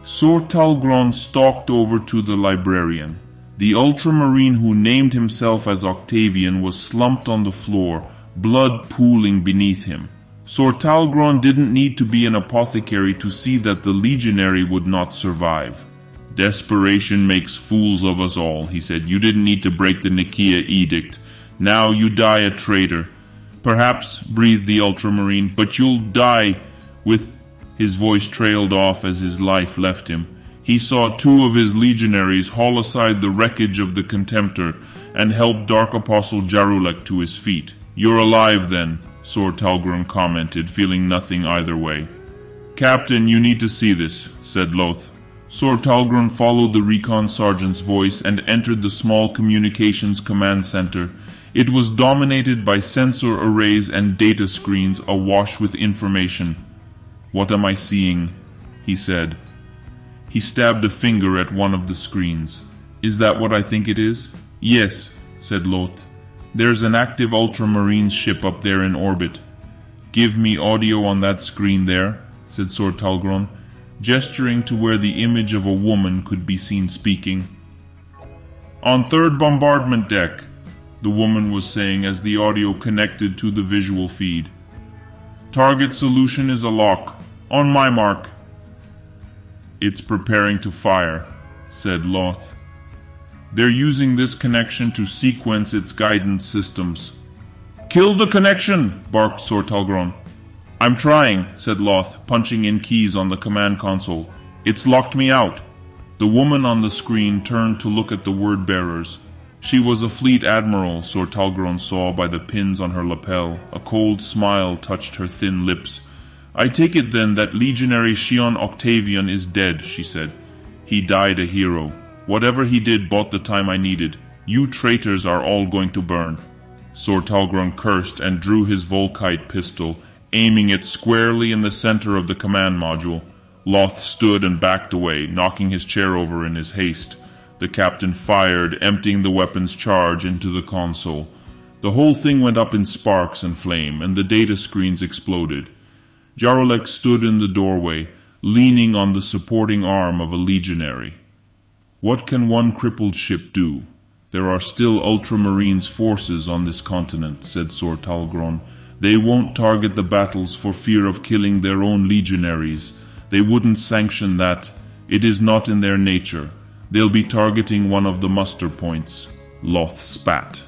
Sir Talgron stalked over to the librarian. The Ultramarine who named himself as Octavian was slumped on the floor, blood pooling beneath him. Sir Talgron didn't need to be an apothecary to see that the legionary would not survive. "Desperation makes fools of us all," he said. "You didn't need to break the Nicaea edict. Now you die a traitor." "Perhaps," breathed the Ultramarine, "but you'll die with—" His voice trailed off as his life left him. He saw two of his legionaries haul aside the wreckage of the Contemptor and help Dark Apostle Jarulek to his feet. "You're alive then," Sir Talgron commented, feeling nothing either way. "Captain, you need to see this," said Loth. Sir Talgron followed the recon sergeant's voice and entered the small communications command center. It was dominated by sensor arrays and data screens awash with information. "What am I seeing?" he said. He stabbed a finger at one of the screens. "Is that what I think it is?" "Yes," said Loth. "There's an active Ultramarine ship up there in orbit." "Give me audio on that screen there," said Sir Talgron, gesturing to where the image of a woman could be seen speaking. "On third bombardment deck," the woman was saying as the audio connected to the visual feed. "Target solution is a lock. On my mark." "It's preparing to fire," said Loth. "They're using this connection to sequence its guidance systems." "Kill the connection!" barked Sir Talgron. "I'm trying," said Loth, punching in keys on the command console. "It's locked me out." The woman on the screen turned to look at the word bearers. She was a fleet admiral, Sir Talgron saw by the pins on her lapel. A cold smile touched her thin lips. "I take it then that Legionary Shion Octavian is dead," she said. "He died a hero. Whatever he did bought the time I needed. You traitors are all going to burn." Sir Talgron cursed and drew his Volkite pistol, aiming it squarely in the center of the command module. Loth stood and backed away, knocking his chair over in his haste. The captain fired, emptying the weapon's charge into the console. The whole thing went up in sparks and flame, and the data screens exploded. Jarulek stood in the doorway, leaning on the supporting arm of a legionary. "What can one crippled ship do? There are still Ultramarines forces on this continent," said Sir Talgron. "They won't target the battles for fear of killing their own legionaries. They wouldn't sanction that. It is not in their nature. They'll be targeting one of the muster points." Loth spat.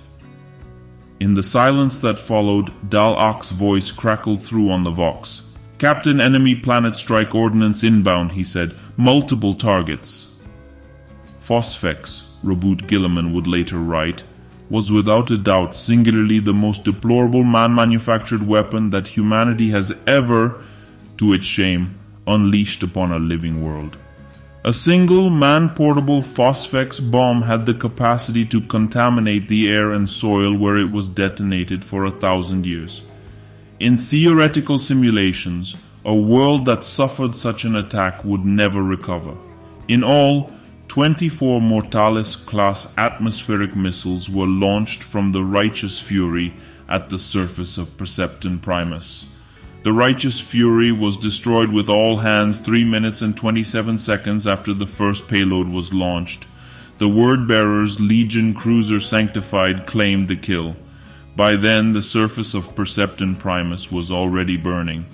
In the silence that followed, Dal-Ak's voice crackled through on the Vox. "Captain, enemy planet strike ordnance inbound," he said. "Multiple targets." Phosphex, Robert Gilliman would later write, was without a doubt singularly the most deplorable man-manufactured weapon that humanity has ever, to its shame, unleashed upon a living world. A single man-portable Phosphex bomb had the capacity to contaminate the air and soil where it was detonated for 1,000 years. In theoretical simulations, a world that suffered such an attack would never recover. In all, 24 Mortalis-class atmospheric missiles were launched from the Righteous Fury at the surface of Percepton Primus. The Righteous Fury was destroyed with all hands 3 minutes and 27 seconds after the first payload was launched. The word-bearers Legion Cruiser Sanctified claimed the kill. By then, the surface of Percepton Primus was already burning.